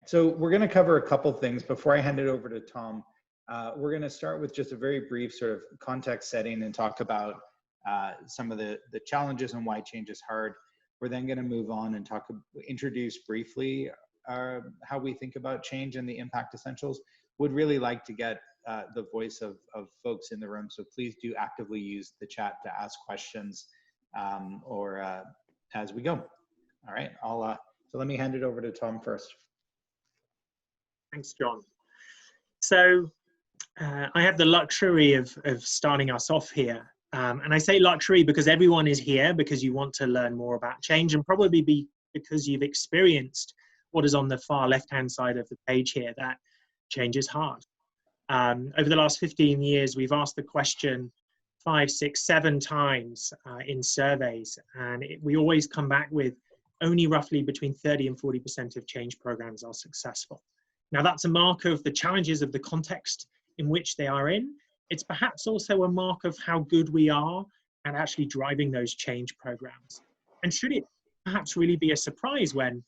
So we're going to cover a couple things before I hand it over to Tom. We're going to start with just a very brief sort of context setting and talk about some of the challenges and why change is hard. We're then going to move on and introduce briefly how we think about change and the impact essentials. Would really like to get the voice of folks in the room, so please do actively use the chat to ask questions or as we go. All right, so let me hand it over to Tom first. Thanks, John. So I have the luxury of starting us off here. And I say luxury because everyone is here because you want to learn more about change, and probably because you've experienced what is on the far left-hand side of the page here, that change is hard. Over the last 15 years, we've asked the question 5, 6, 7 times in surveys, and we always come back with only roughly between 30 and 40% of change programs are successful. Now, that's a mark of the challenges of the context in which they are in. It's perhaps also a mark of how good we are at actually driving those change programs. And should it perhaps really be a surprise when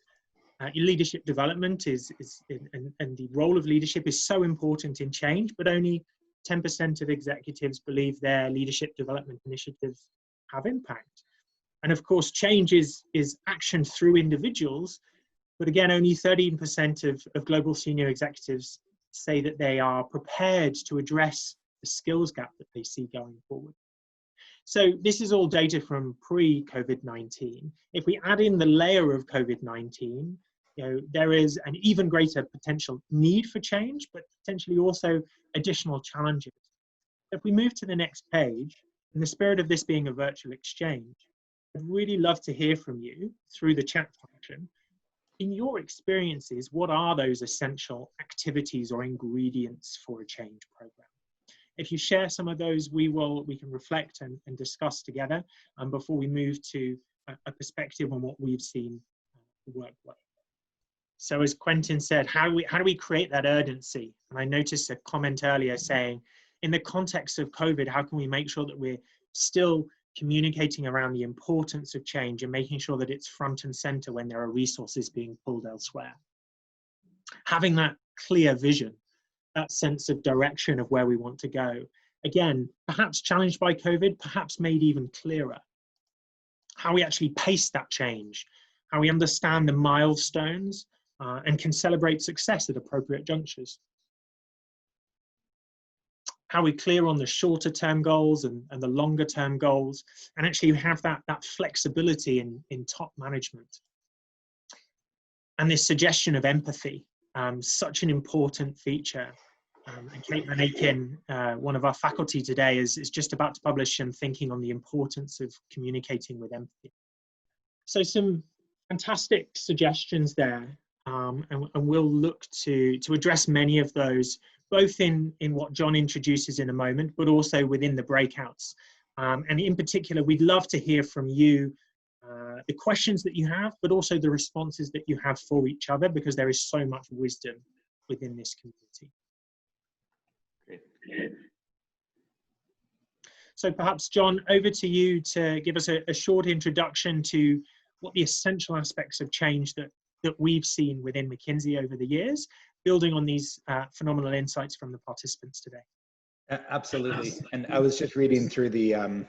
leadership development and the role of leadership is so important in change, but only 10% of executives believe their leadership development initiatives have impact. And of course, change is action through individuals, but again, only 13% of global senior executives say that they are prepared to address the skills gap that they see going forward. So this is all data from pre-COVID-19. If we add in the layer of COVID-19, there is an even greater potential need for change, but potentially also additional challenges. If we move to the next page, in the spirit of this being a virtual exchange, I'd really love to hear from you through the chat function. In your experiences, what are those essential activities or ingredients for a change program? If you share some of those, we can reflect and discuss together before we move to a perspective on what we've seen work well. So as Quentin said, how do we create that urgency? And I noticed a comment earlier saying, in the context of COVID, how can we make sure that we're still communicating around the importance of change and making sure that it's front and center when there are resources being pulled elsewhere? Having that clear vision, that sense of direction of where we want to go. Again, perhaps challenged by COVID, perhaps made even clearer. How we actually pace that change, how we understand the milestones and can celebrate success at appropriate junctures. How we clear on the shorter term goals and the longer term goals, and actually have that flexibility in top management. And this suggestion of empathy, such an important feature. And Kate Van Aken, one of our faculty today, is just about to publish some thinking on the importance of communicating with empathy. So some fantastic suggestions there, and we'll look to address many of those, both in what John introduces in a moment, but also within the breakouts. And in particular, we'd love to hear from you the questions that you have, but also the responses that you have for each other, because there is so much wisdom within this community. Great. So perhaps, John, over to you to give us a short introduction to what the essential aspects of change that we've seen within McKinsey over the years, building on these phenomenal insights from the participants today. Absolutely. And I was just reading through the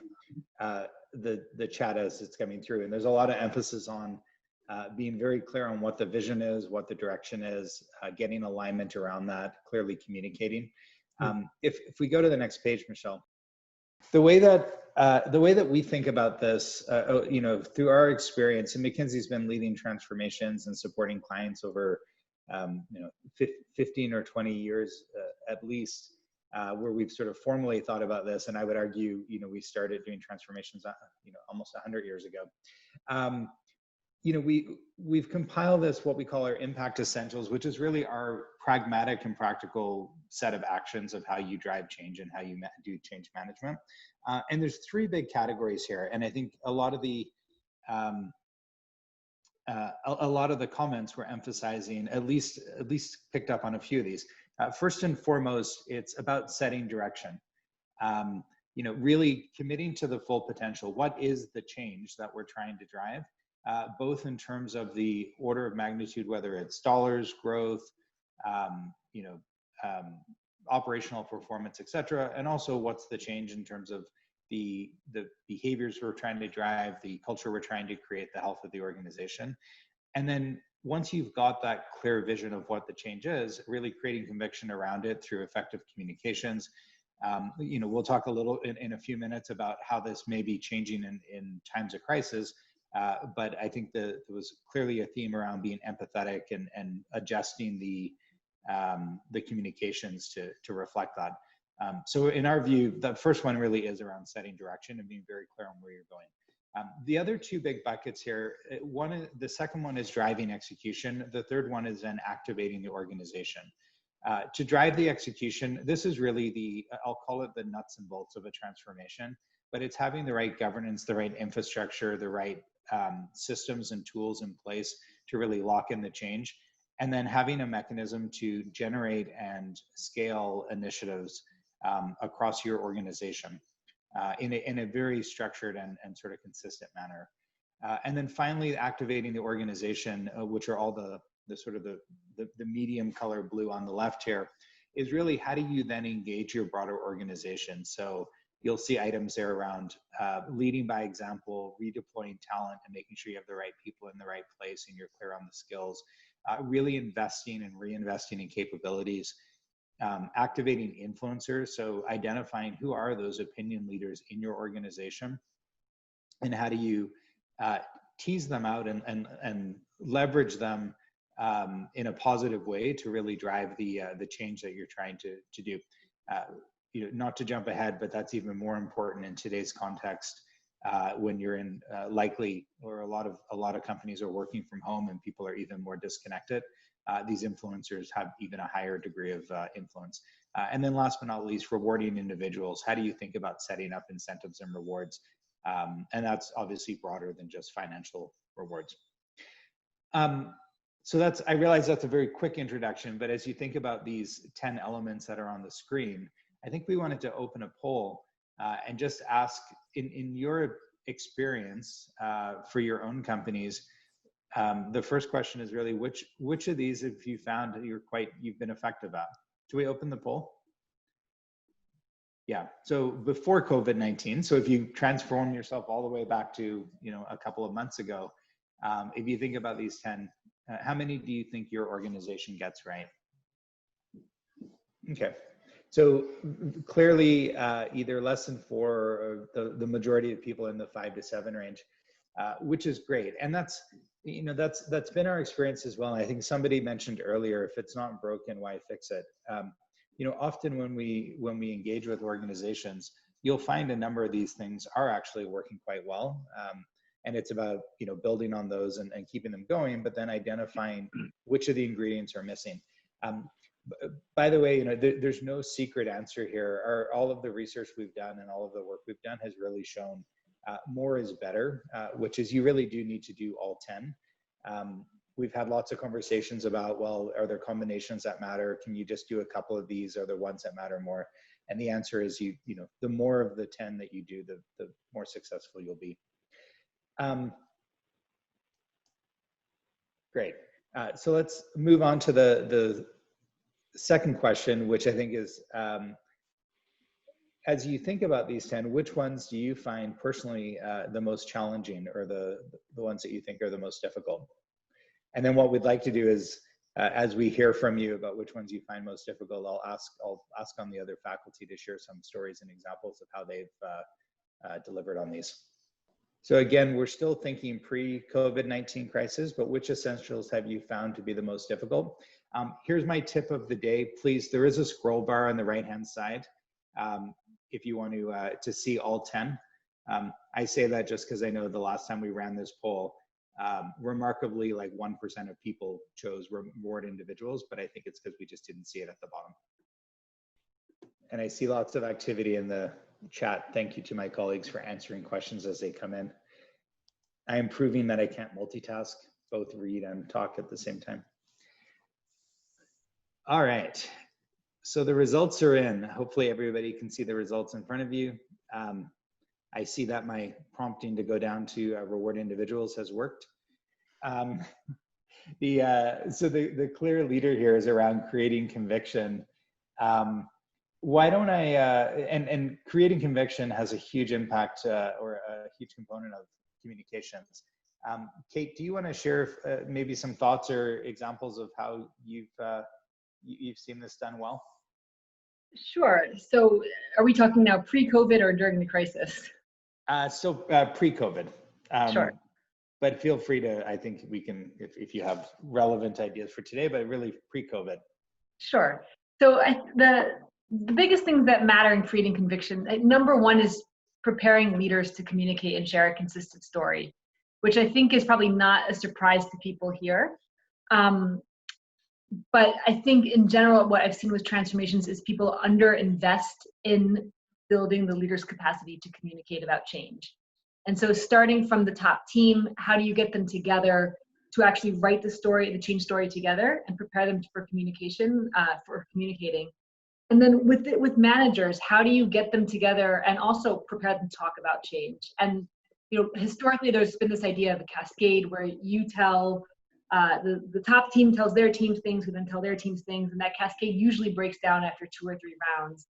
chat as it's coming through, and there's a lot of emphasis on being very clear on what the vision is, what the direction is, getting alignment around that, clearly communicating. If we go to the next page, Michelle, the way that we think about this, through our experience, and McKinsey's been leading transformations and supporting clients over 15 or 20 years at least, where we've sort of formally thought about this. And I would argue, we started doing transformations, almost 100 years ago. We've compiled this, what we call our impact essentials, which is really our pragmatic and practical set of actions of how you drive change and how you do change management. And there's 3 big categories here. And I think a lot of the comments were emphasizing, at least picked up on a few of these. First and foremost, it's about setting direction. Really committing to the full potential. What is the change that we're trying to drive? both in terms of the order of magnitude, whether it's dollars, growth, you know, operational performance, et cetera, and also what's the change in terms of the behaviors we're trying to drive, the culture we're trying to create, the health of the organization. And then once you've got that clear vision of what the change is, really creating conviction around it through effective communications. You know, we'll talk a little in a few minutes about how this may be changing in times of crisis, but I think there was clearly a theme around being empathetic and adjusting the communications to reflect that. So in our view, the first one really is around setting direction and being very clear on where you're going. The other two big buckets here, the second one is driving execution. The third one is then activating the organization. To drive the execution, this is really I'll call it the nuts and bolts of a transformation, but it's having the right governance, the right infrastructure, the right systems and tools in place to really lock in the change, and then having a mechanism to generate and scale initiatives across your organization in a very structured and sort of consistent manner. And then finally, activating the organization, which are all the sort of the medium color blue on the left here, is really how do you then engage your broader organization? So you'll see items there around leading by example, redeploying talent and making sure you have the right people in the right place and you're clear on the skills, really investing and reinvesting in capabilities, activating influencers, so identifying who are those opinion leaders in your organization and how do you tease them out and leverage them in a positive way to really drive the change that you're trying to do. You know, not to jump ahead, but that's even more important in today's context when you're in likely, or a lot of companies are working from home and people are even more disconnected. These influencers have even a higher degree of influence. And then last but not least, rewarding individuals. How do you think about setting up incentives and rewards? And that's obviously broader than just financial rewards. So I realize that's a very quick introduction, but as you think about these 10 elements that are on the screen, I think we wanted to open a poll and just ask, in your experience for your own companies, the first question is really, which of these have you found that you've been effective at? Do we open the poll? Yeah, so before COVID-19, so if you transform yourself all the way back to, you know, a couple of months ago, if you think about these 10, how many do you think your organization gets right? Okay, so clearly either less than 4 or the majority of people in the 5 to 7 range, which is great. And that's been our experience as well. And I think somebody mentioned earlier, if it's not broken, why fix it? You know, often when we engage with organizations, you'll find a number of these things are actually working quite well. And it's about, you know, building on those and keeping them going, but then identifying which of the ingredients are missing. By the way, you know, there's no secret answer here. All of the research we've done and all of the work we've done has really shown more is better, which is you really do need to do all 10. We've had lots of conversations about, well, are there combinations that matter? Can you just do a couple of these? Are there ones that matter more? And the answer is, you know, the more of the 10 that you do, the more successful you'll be. Great. So let's move on to the second question, which I think is, as you think about these 10, which ones do you find personally the most challenging, or the ones that you think are the most difficult? And then what we'd like to do is, as we hear from you about which ones you find most difficult, I'll ask on the other faculty to share some stories and examples of how they've delivered on these. So again, we're still thinking pre-COVID-19 crisis, but which essentials have you found to be the most difficult? Here's my tip of the day. Please, there is a scroll bar on the right-hand side if you want to see all 10. I say that just because I know the last time we ran this poll, remarkably, like 1% of people chose reward individuals, but I think it's because we just didn't see it at the bottom. And I see lots of activity in the chat. Thank you to my colleagues for answering questions as they come in. I am proving that I can't multitask, both read and talk at the same time. All right, so the results are in. Hopefully everybody can see the results in front of you. I see that my prompting to go down to reward individuals has worked. Um, so the clear leader here is around creating conviction. Why don't I, and creating conviction has a huge impact or a huge component of communications. Kate, do you want to share maybe some thoughts or examples of how you've seen this done well? Sure. So are we talking now pre-COVID or during the crisis? So pre-COVID. Sure. But feel free to, I think we can, if you have relevant ideas for today, but really pre-COVID. Sure. So the biggest things that matter in creating conviction, number one is preparing leaders to communicate and share a consistent story, which I think is probably not a surprise to people here. But I think in general, what I've seen with transformations is people underinvest in building the leader's capacity to communicate about change. And so starting from the top team, how do you get them together to actually write the story, the change story together and prepare them for communication, for communicating? And then with managers, how do you get them together and also prepare them to talk about change? And historically, there's been this idea of a cascade where you tell the top team tells their teams things, who then tell their teams things, and that cascade usually breaks down after 2 or 3 rounds.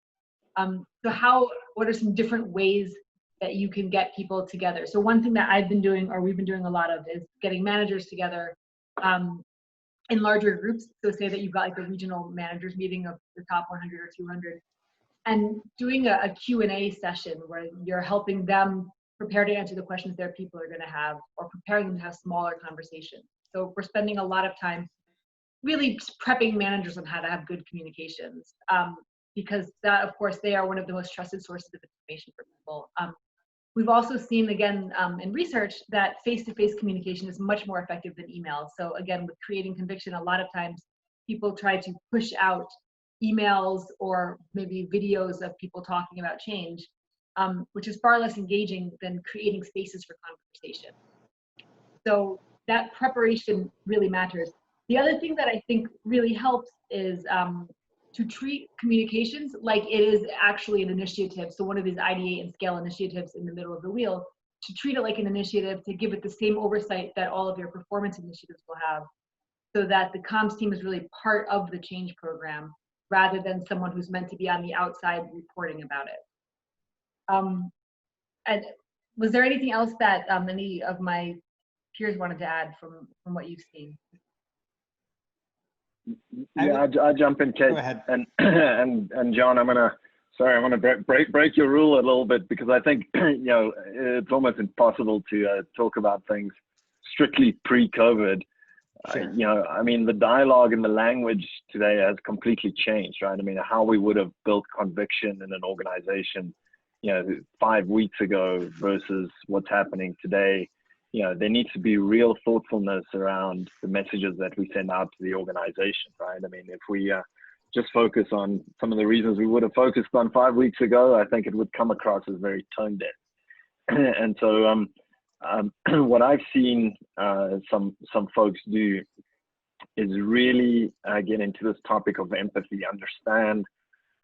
So what are some different ways that you can get people together? So one thing that I've been doing, or we've been doing a lot of, is getting managers together in larger groups. So say that you've got like a regional managers meeting of the top 100 or 200, and doing a Q&A session where you're helping them prepare to answer the questions their people are going to have, or preparing them to have smaller conversations. So we're spending a lot of time really prepping managers on how to have good communications, because that, of course, they are one of the most trusted sources of information for people. We've also seen, again, in research, that face-to-face communication is much more effective than email. So again, with creating conviction, a lot of times people try to push out emails or maybe videos of people talking about change, which is far less engaging than creating spaces for conversation. So that preparation really matters. The other thing that I think really helps is to treat communications like it is actually an initiative. So one of these ideate and scale initiatives in the middle of the wheel, to treat it like an initiative, to give it the same oversight that all of your performance initiatives will have, so that the comms team is really part of the change program rather than someone who's meant to be on the outside reporting about it. And was there anything else that any of my peers wanted to add from what you've seen? Yeah, I'll jump in, Kate. Go ahead. And John, I'm gonna break your rule a little bit, because I think it's almost impossible to talk about things strictly pre-COVID. Sure. I mean, the dialogue and the language today has completely changed, right? I mean, how we would have built conviction in an organization, 5 weeks ago versus what's happening today. There needs to be real thoughtfulness around the messages that we send out to the organization, right? I mean, if we just focus on some of the reasons we would have focused on 5 weeks ago, I think it would come across as very tone deaf. And so what I've seen some folks do is really get into this topic of empathy, understand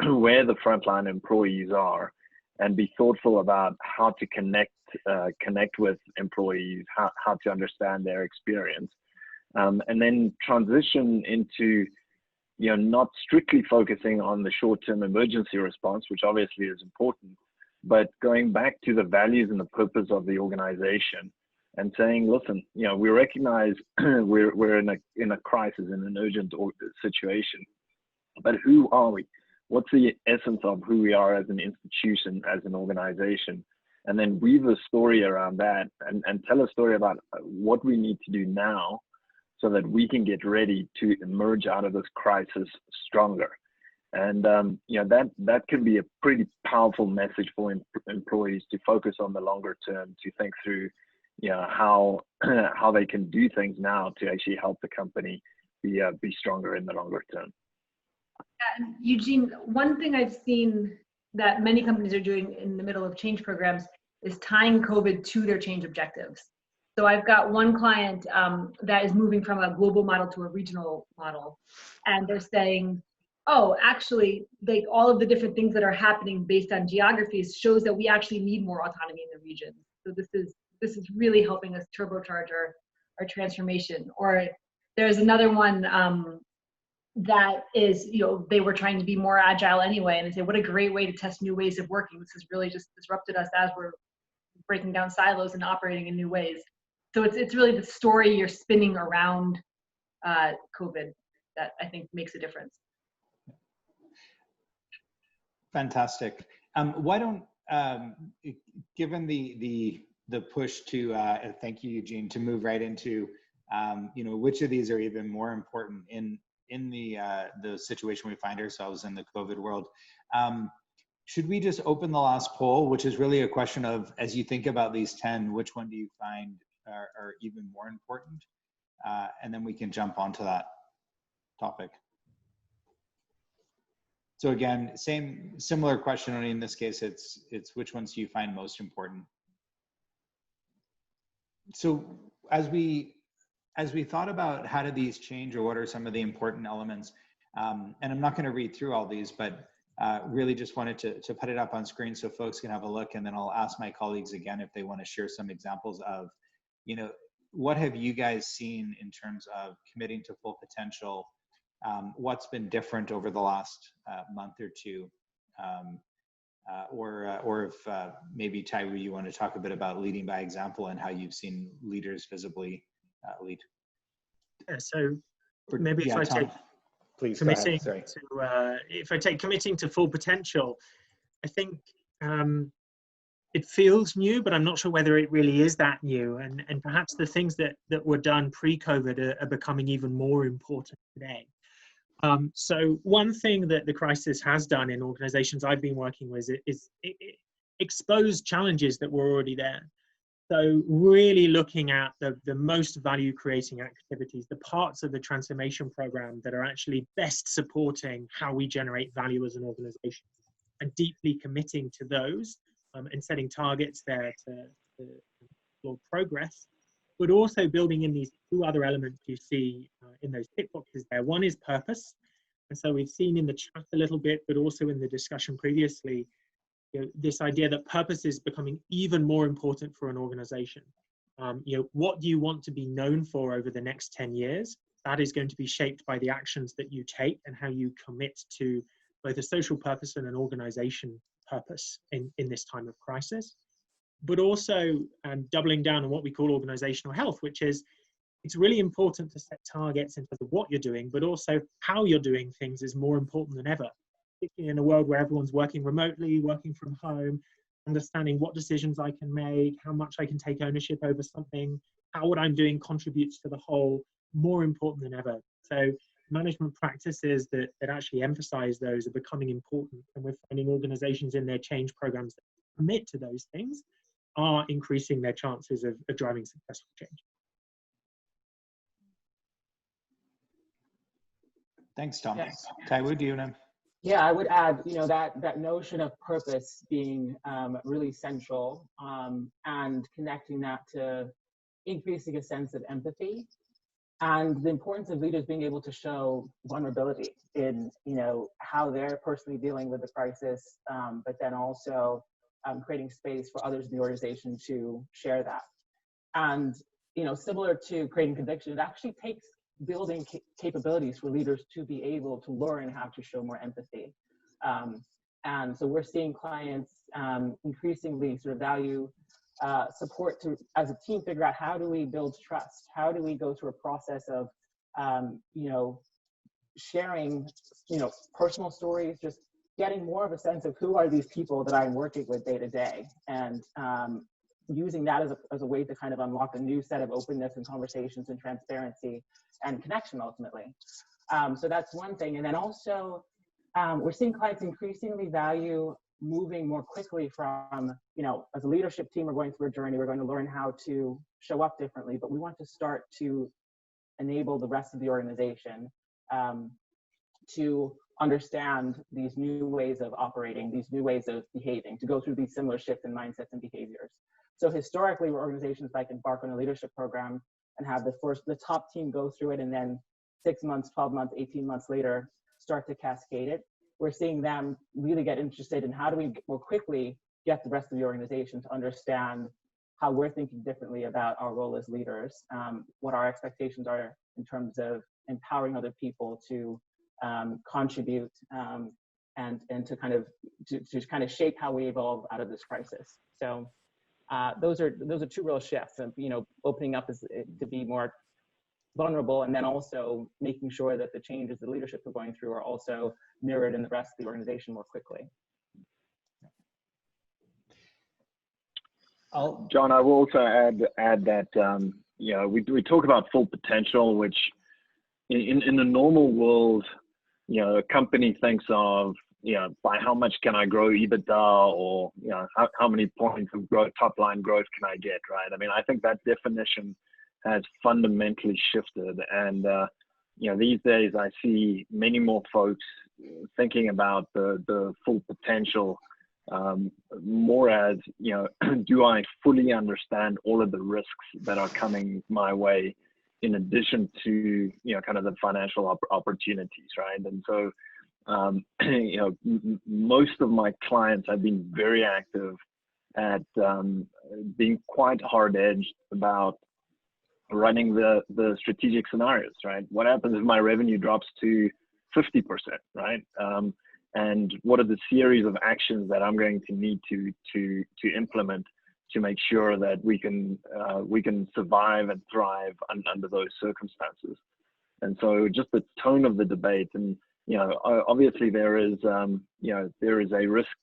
where the frontline employees are, and be thoughtful about how to connect with employees, how to understand their experience, and then transition into not strictly focusing on the short-term emergency response, which obviously is important, but going back to the values and the purpose of the organization and saying, listen, we recognize we're in a crisis, in an urgent situation, but who are we? What's the essence of who we are as an institution, as an organization? And then weave a story around that and tell a story about what we need to do now so that we can get ready to emerge out of this crisis stronger. And that can be a pretty powerful message for employees to focus on the longer term, to think through how they can do things now to actually help the company be stronger in the longer term. And Eugene, one thing I've seen that many companies are doing in the middle of change programs is tying COVID to their change objectives. So I've got one client that is moving from a global model to a regional model, and they're saying, oh, actually, all of the different things that are happening based on geographies shows that we actually need more autonomy in the region. So this is really helping us turbocharge our transformation. Or there's another one that is, they were trying to be more agile anyway, and they say, what a great way to test new ways of working. This has really just disrupted us as we're breaking down silos and operating in new ways. So it's really the story you're spinning around COVID that I think makes a difference. Fantastic. Why don't, given the push to, thank you, Eugene, to move right into, which of these are even more important in the situation we find ourselves in the COVID world. Should we just open the last poll, which is really a question of, as you think about these 10, which one do you find are even more important? And then we can jump onto that topic. So again, similar question, only in this case, it's which ones do you find most important? So as we thought about how do these change, or what are some of the important elements, and I'm not going to read through all these, but really just wanted to put it up on screen so folks can have a look, and then I'll ask my colleagues again if they want to share some examples of, what have you guys seen in terms of committing to full potential? What's been different over the last month or two? Or if maybe Taiwo, you want to talk a bit about leading by example and how you've seen leaders visibly lead. Yeah, so maybe if I take please committing go ahead, to if I take committing to full potential, I think it feels new, but I'm not sure whether it really is that new. And perhaps the things that were done pre-COVID are becoming even more important today. So one thing that the crisis has done in organizations I've been working with is it exposed challenges that were already there. So really looking at the most value creating activities, the parts of the transformation program that are actually best supporting how we generate value as an organization, and deeply committing to those and setting targets there to explore progress, but also building in these two other elements you see in those tick boxes there. One is purpose. And so we've seen in the chat a little bit, but also in the discussion previously, this idea that purpose is becoming even more important for an organization. What do you want to be known for over the next 10 years? That is going to be shaped by the actions that you take and how you commit to both a social purpose and an organization purpose in this time of crisis. But also doubling down on what we call organizational health, which is it's really important to set targets in terms of what you're doing, but also how you're doing things is more important than ever. Particularly in a world where everyone's working remotely, working from home, understanding what decisions I can make, how much I can take ownership over something, how what I'm doing contributes to the whole, more important than ever. So management practices that actually emphasize those are becoming important, and we're finding organizations in their change programs that commit to those things are increasing their chances of driving successful change. Thanks, Tom. Yes. Taiwo, do you want to? Yeah, I would add, that notion of purpose being really central, and connecting that to increasing a sense of empathy, and the importance of leaders being able to show vulnerability in, how they're personally dealing with the crisis, but then also creating space for others in the organization to share that. And, similar to creating conviction, it actually takes building capabilities for leaders to be able to learn how to show more empathy. And so we're seeing clients increasingly sort of value support to, as a team, figure out how do we build trust? How do we go through a process of, sharing, personal stories, just getting more of a sense of who are these people that I'm working with day to day, and using that as a way to kind of unlock a new set of openness and conversations and transparency and connection ultimately. So that's one thing. And then also, we're seeing clients increasingly value moving more quickly from, as a leadership team, we're going through a journey, we're going to learn how to show up differently, but we want to start to enable the rest of the organization to understand these new ways of operating, these new ways of behaving, to go through these similar shifts in mindsets and behaviors. So historically, where organizations like embark on a leadership program and have the top team go through it, and then 6 months, 12 months, 18 months later, start to cascade it, we're seeing them really get interested in how do we more quickly get the rest of the organization to understand how we're thinking differently about our role as leaders, what our expectations are in terms of empowering other people to contribute and to kind of shape how we evolve out of this crisis. So those are two real shifts, of, opening up to be more vulnerable, and then also making sure that the changes the leadership are going through are also mirrored in the rest of the organization more quickly. John, I will also add that we talk about full potential, which in the normal world, a company thinks of by how much can I grow EBITDA, or how many points of growth, top line growth can I get, right? I mean, I think that definition has fundamentally shifted, and these days I see many more folks thinking about the full potential more as, do I fully understand all of the risks that are coming my way, in addition to, kind of the financial opportunities, right? And so, most of my clients have been very active at being quite hard-edged about running the strategic scenarios, right? What happens if my revenue drops to 50%, right? And what are the series of actions that I'm going to need to implement to make sure that we can survive and thrive under those circumstances? And so, just the tone of the debate, and obviously there is a risk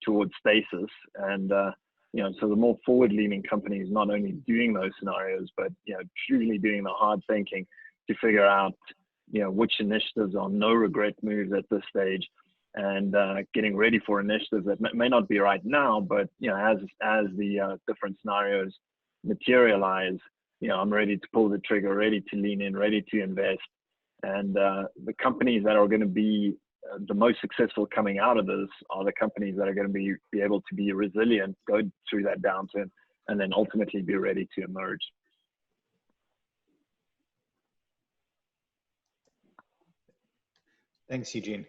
towards stasis, and so the more forward-leaning companies not only doing those scenarios, but truly doing the hard thinking to figure out which initiatives are no regret moves at this stage, and getting ready for initiatives that may not be right now, but as the different scenarios materialize, I'm ready to pull the trigger, ready to lean in, ready to invest. And the companies that are going to be the most successful coming out of this are the companies that are going to be able to be resilient, go through that downturn, and then ultimately be ready to emerge. Thanks, Eugene.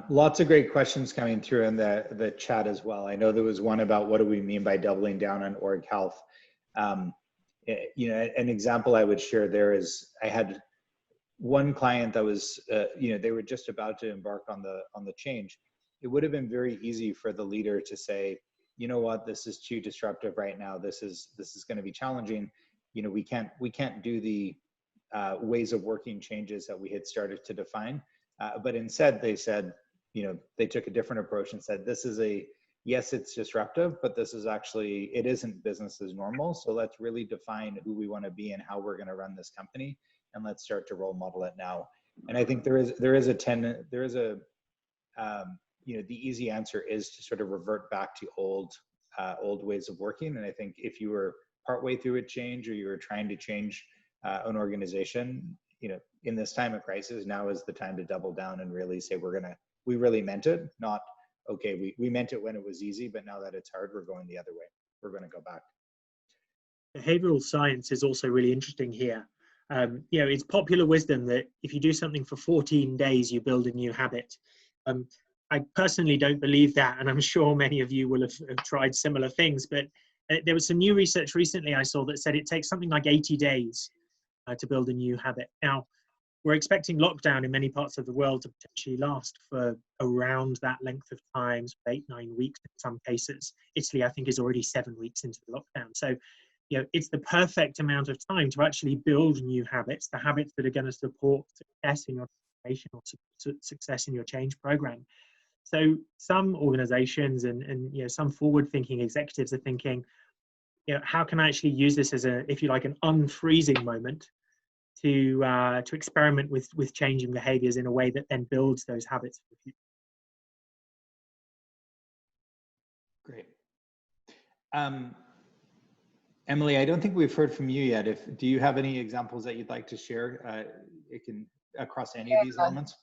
Lots of great questions coming through in the chat as well. I know there was one about what do we mean by doubling down on org health. An example I would share there is, I had one client that was, they were just about to embark on the change. It would have been very easy for the leader to say, you know what, this is too disruptive right now. This is going to be challenging. We can't do the ways of working changes that we had started to define. But instead they said, they took a different approach and said, yes, it's disruptive, but this is actually, it isn't business as normal. So let's really define who we want to be and how we're going to run this company. And let's start to role model it now. And I think the easy answer is to sort of revert back to old ways of working. And I think if you were partway through a change, or you were trying to change an organization, in this time of crisis, now is the time to double down and really say, we really meant it, not, okay, we meant it when it was easy, but now that it's hard, we're going the other way. We're going to go back. Behavioral science is also really interesting here. It's popular wisdom that if you do something for 14 days, you build a new habit. I personally don't believe that, and I'm sure many of you will have tried similar things, but there was some new research recently I saw that said it takes something like 80 days to build a new habit. Now, we're expecting lockdown in many parts of the world to potentially last for around that length of time, 8-9 weeks in some cases. Italy, I think, is already 7 weeks into the lockdown. So, it's the perfect amount of time to actually build new habits, the habits that are going to support success in your transformation or success in your change program. So some organizations and some forward-thinking executives are thinking, how can I actually use this as an unfreezing moment to experiment with changing behaviors in a way that then builds those habits for the future. Great. Emily, I don't think we've heard from you yet. Do you have any examples that you'd like to share? Across any of these elements.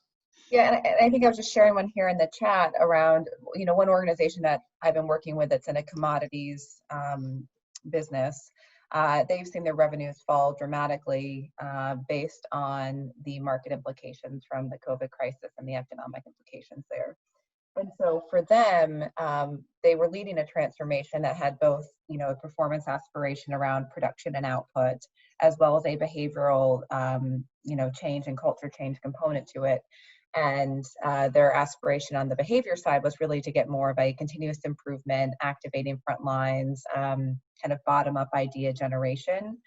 Yeah, and I think I was just sharing one here in the chat around, one organization that I've been working with that's in a commodities business. They've seen their revenues fall dramatically based on the market implications from the COVID crisis and the economic implications there. And so for them, they were leading a transformation that had both, a performance aspiration around production and output, as well as a behavioral, change and culture change component to it. And their aspiration on the behavior side was really to get more of a continuous improvement, activating front lines, kind of bottom-up idea generation.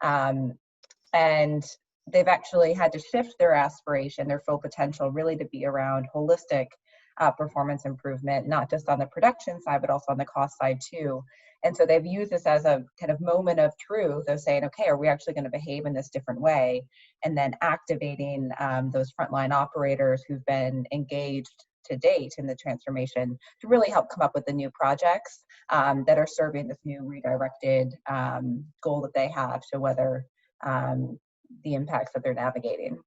And they've actually had to shift their aspiration, their full potential, really to be around holistic performance improvement, not just on the production side, but also on the cost side too. And so they've used this as a kind of moment of truth of saying, okay, are we actually going to behave in this different way? And then activating those frontline operators who've been engaged to date in the transformation to really help come up with the new projects that are serving this new redirected goal that they have to weather the impacts that they're navigating.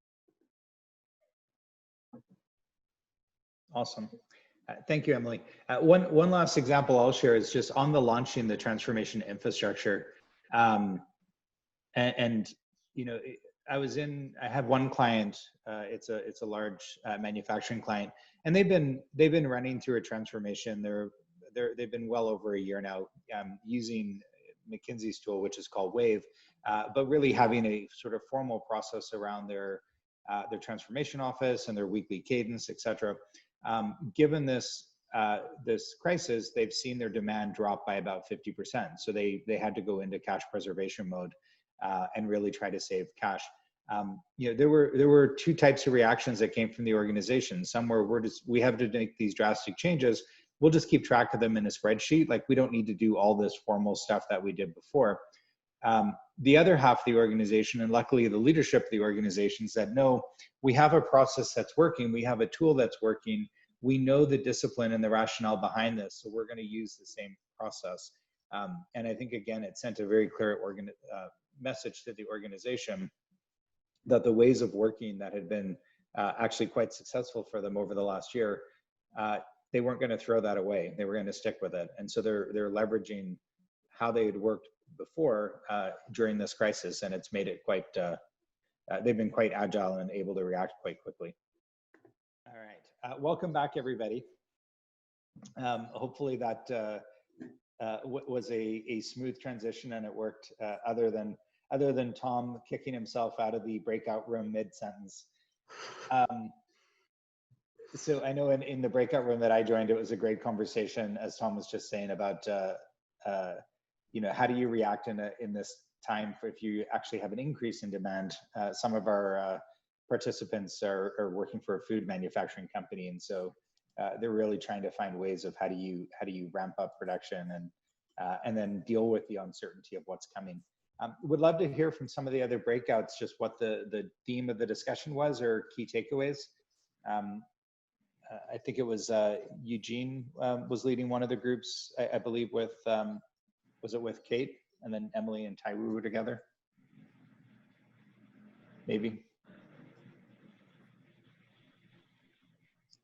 Awesome. Thank you, Emily. One last example I'll share is just on the launching the transformation infrastructure. I have one client, it's a large manufacturing client, and they've been running through a transformation. They've been well over a year now using McKinsey's tool, which is called Wave, but really having a sort of formal process around their transformation office and their weekly cadence, et cetera. Given this crisis, they've seen their demand drop by about 50%. So they had to go into cash preservation mode and really try to save cash. There were two types of reactions that came from the organization. Some were, we have to make these drastic changes. We'll just keep track of them in a spreadsheet. Like, we don't need to do all this formal stuff that we did before. The other half of the organization, and luckily the leadership of the organization, said, no, we have a process that's working. We have a tool that's working. We know the discipline and the rationale behind this, so we're going to use the same process. And I think, again, it sent a very clear message to the organization that the ways of working that had been actually quite successful for them over the last year, they weren't going to throw that away. They were going to stick with it. And so they're leveraging how they had worked before during this crisis, and it's made it quite, they've been quite agile and able to react quite quickly. All right, welcome back, everybody. Hopefully that was a smooth transition, and it worked, other than Tom kicking himself out of the breakout room mid-sentence. So I know in the breakout room that I joined, it was a great conversation, as Tom was just saying, about how do you react in this time if you actually have an increase in demand. Some of our participants are working for a food manufacturing company, and so they're really trying to find ways of how do you ramp up production and then deal with the uncertainty of what's coming. Would love to hear from some of the other breakouts just what the theme of the discussion was, or key takeaways. I think it was Eugene was leading one of the groups, I believe, with was it with Kate, and then Emily and Taiwu were together? Maybe.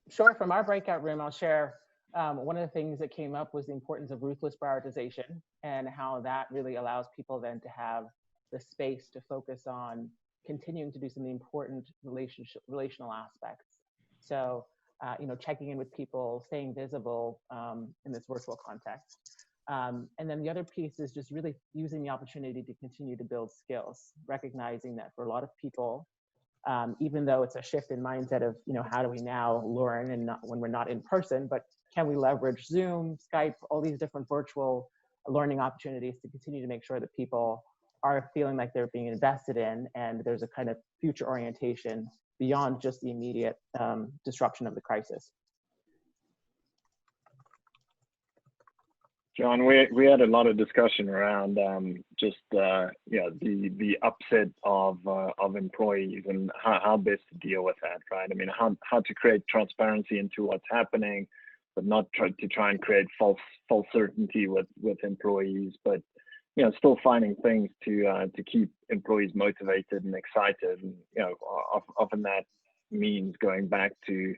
Sure, from our breakout room, I'll share one of the things that came up was the importance of ruthless prioritization, and how that really allows people then to have the space to focus on continuing to do some of the important relational aspects. So, checking in with people, staying visible in this virtual context. And then the other piece is just really using the opportunity to continue to build skills, recognizing that for a lot of people, even though it's a shift in mindset of, how do we now learn and not when we're not in person, but can we leverage Zoom, Skype, all these different virtual learning opportunities to continue to make sure that people are feeling like they're being invested in, and there's a kind of future orientation beyond just the immediate disruption of the crisis. John, we had a lot of discussion around the upset of employees and how best to deal with that, right? I mean, how to create transparency into what's happening, but not to try and create false certainty with employees, but still finding things to keep employees motivated and excited. And often that means going back to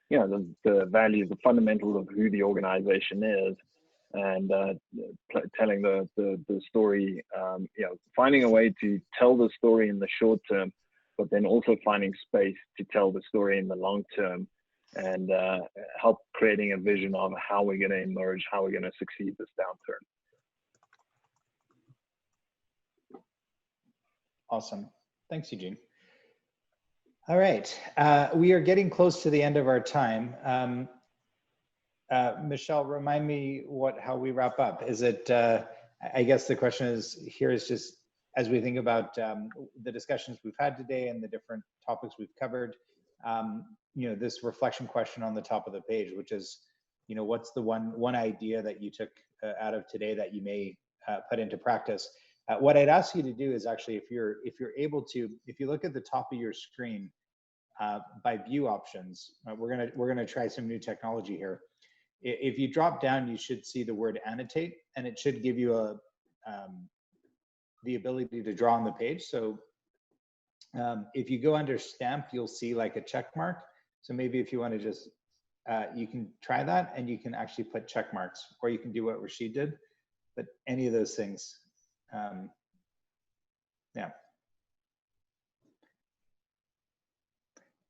the values, the fundamentals of who the organization is, and telling the story, finding a way to tell the story in the short term, but then also finding space to tell the story in the long term, and help creating a vision of how we're going to emerge, how we're going to succeed this downturn. Awesome. Thanks, Eugene. All right. We are getting close to the end of our time. Michelle, remind me how we wrap up. Is it, I guess the question is just, as we think about the discussions we've had today and the different topics we've covered, this reflection question on the top of the page, which is, what's the one idea that you took out of today that you may put into practice? What I'd ask you to do is actually, if you're able to, if you look at the top of your screen by view options, we're gonna try some new technology here. If you drop down, you should see the word annotate, and it should give you the ability to draw on the page. So if you go under stamp, you'll see like a check mark. So maybe if you want to just, you can try that, and you can actually put check marks, or you can do what Rashid did, but any of those things. Yeah.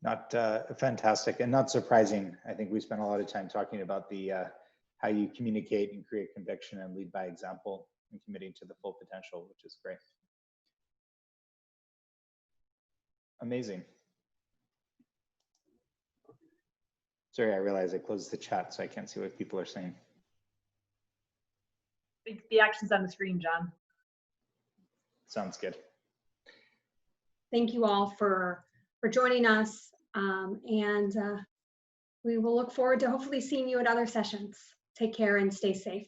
Not fantastic and not surprising. I think we spent a lot of time talking about the how you communicate and create conviction and lead by example and committing to the full potential, which is great. Amazing. Sorry, I realize I closed the chat, so I can't see what people are saying. The action's on the screen, John. Sounds good. Thank you all for joining us, and we will look forward to hopefully seeing you at other sessions. Take care and stay safe.